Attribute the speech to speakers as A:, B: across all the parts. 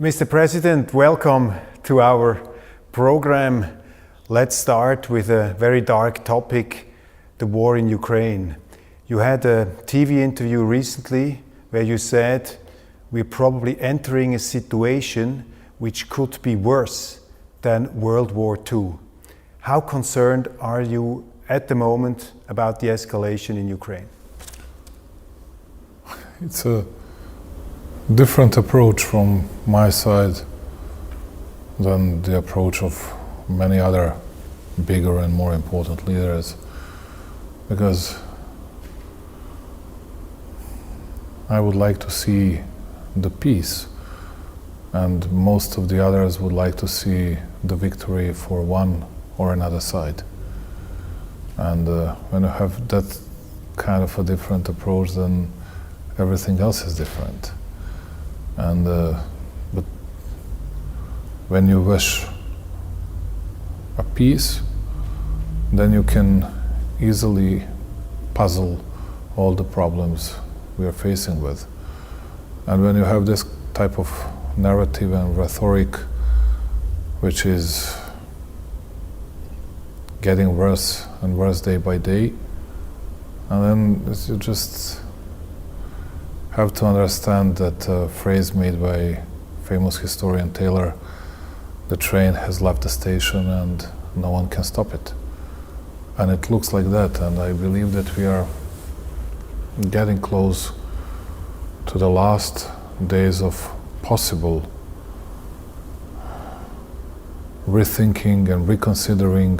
A: Mr. President, welcome to our program. Let's start with a very dark topic, the war in Ukraine. You had a TV interview recently where you said we're probably entering a situation which could be worse than World War II. How concerned are you at the moment about the escalation in Ukraine?
B: It's a different approach from my side than the approach of many other bigger and more important leaders, because I would like to see the peace, and most of the others would like to see the victory for one or another side. And when you have that kind of a different approach, then everything else is different. And but when you wish a peace, then you can easily puzzle all the problems we are facing with. And when you have this type of narrative and rhetoric which is getting worse and worse day by day, and then you just have to understand that phrase made by famous historian Taylor, the train has left the station and no one can stop it. And it looks like that, and I believe that we are getting close to the last days of possible rethinking and reconsidering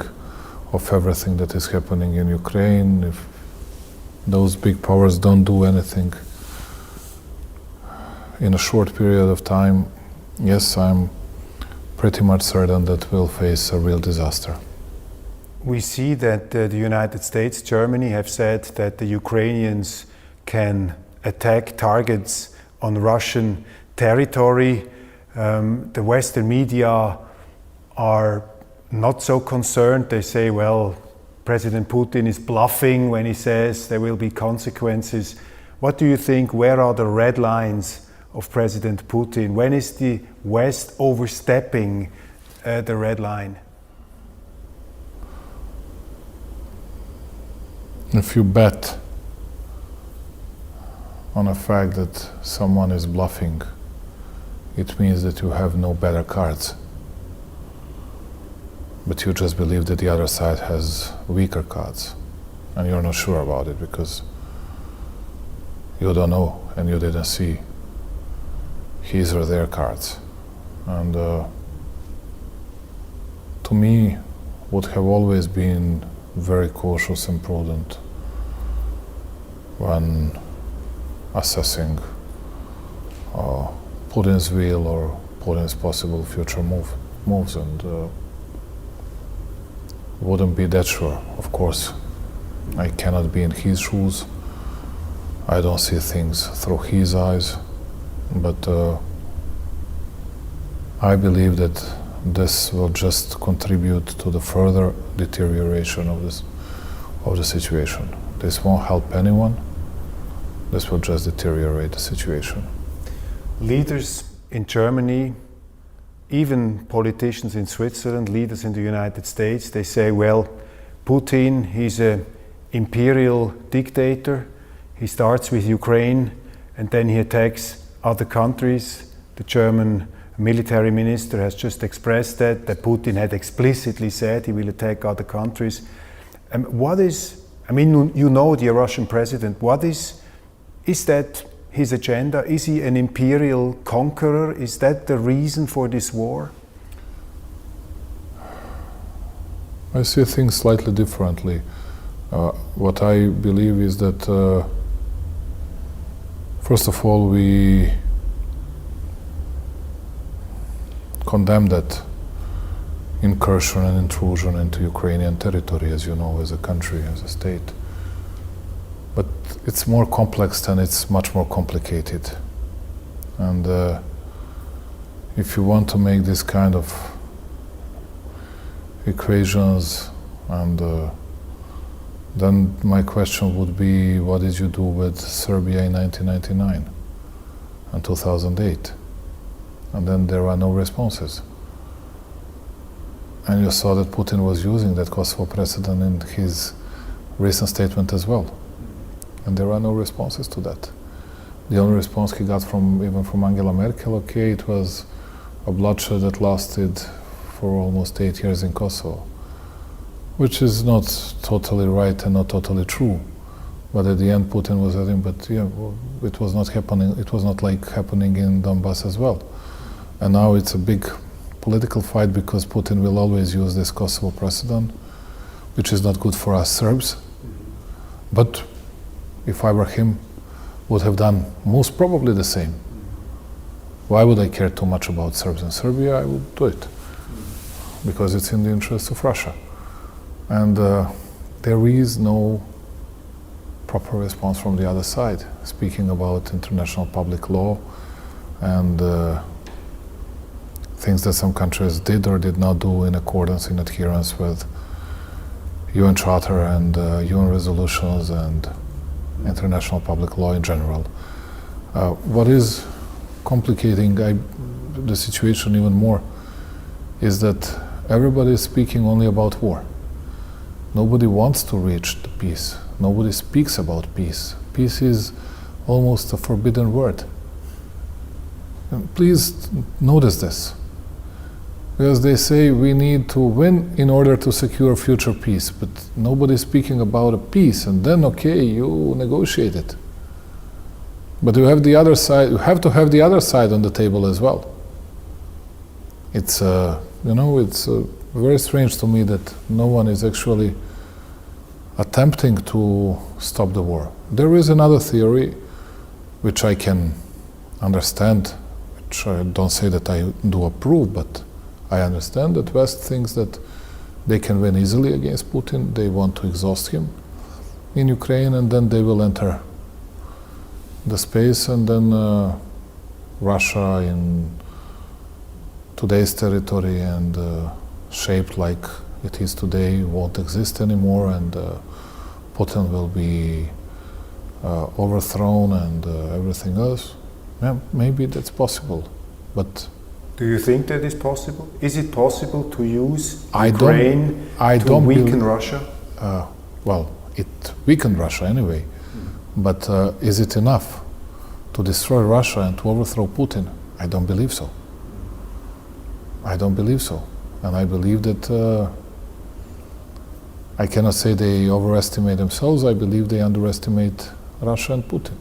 B: of everything that is happening in Ukraine. If those big powers don't do anything in a short period of time, yes, I'm pretty much certain that we'll face a real disaster.
A: We see that the United States, Germany have said that the Ukrainians can attack targets on Russian territory. The Western media are not so concerned. They say, well, President Putin is bluffing when he says there will be consequences. What do you think? Where are the red lines of President Putin? When is the West overstepping the red line?
B: If you bet on the fact that someone is bluffing, it means that you have no better cards. But you just believe that the other side has weaker cards, and you're not sure about it because you don't know and you didn't see his or their cards. And to me, would have always been very cautious and prudent when assessing Putin's will or Putin's possible future moves, and wouldn't be that sure. Of course, I cannot be in his shoes. I don't see things through his eyes, but I believe that this will just contribute to the further deterioration of the situation. This won't help anyone. This will just deteriorate the situation.
A: Leaders in Germany, even politicians in Switzerland, leaders in the United States, they say, well, Putin, he's an imperial dictator. He starts with Ukraine and then he attacks other countries. The German military minister has just expressed that Putin had explicitly said he will attack other countries. You know the Russian president, is that his agenda? Is he an imperial conqueror? Is that the reason for this war?
B: I see things slightly differently. What I believe is that first of all, we condemn that incursion and intrusion into Ukrainian territory, as you know, as a country, as a state. But it's more complex and it's much more complicated. And if you want to make this kind of equations, and then my question would be, what did you do with Serbia in 1999 and 2008? and then there are no responses. And you saw that Putin was using that Kosovo precedent in his recent statement as well. And there are no responses to that. The only response he got even from Angela Merkel, okay, it was a bloodshed that lasted for almost 8 years in Kosovo, which is not totally right and not totally true. But at the end, Putin was saying, but yeah, it was not happening. It was not like happening in Donbass as well. And now it's a big political fight because Putin will always use this Kosovo precedent, which is not good for us Serbs. But if I were him, would have done most probably the same. Why would I care too much about Serbs in Serbia? I would do it because it's in the interest of Russia. And there is no proper response from the other side, speaking about international public law and things that some countries did or did not do in accordance, in adherence with UN Charter and UN resolutions and international public law in general. What is complicating the situation even more is that everybody is speaking only about war. Nobody wants to reach the peace. Nobody speaks about peace. Peace is almost a forbidden word. And please notice this. Because they say we need to win in order to secure future peace, but nobody's speaking about a peace, and then okay, you negotiate it. But you have the other side. You have to have the other side on the table as well. It's it's very strange to me that no one is actually attempting to stop the war. There is another theory, which I can understand, which I don't say that I do approve, but I understand that West thinks that they can win easily against Putin. They want to exhaust him in Ukraine, and then they will enter the space, and then Russia in today's territory and shaped like it is today won't exist anymore, and Putin will be overthrown and everything else. Yeah, maybe that's possible, but
A: do you think that is possible? Is it possible to use
B: Ukraine
A: to weaken Russia?
B: Well, it weakened Russia anyway, but is it enough to destroy Russia and to overthrow Putin? I don't believe so. I don't believe so. And I believe that I cannot say they overestimate themselves. I believe they underestimate Russia and Putin.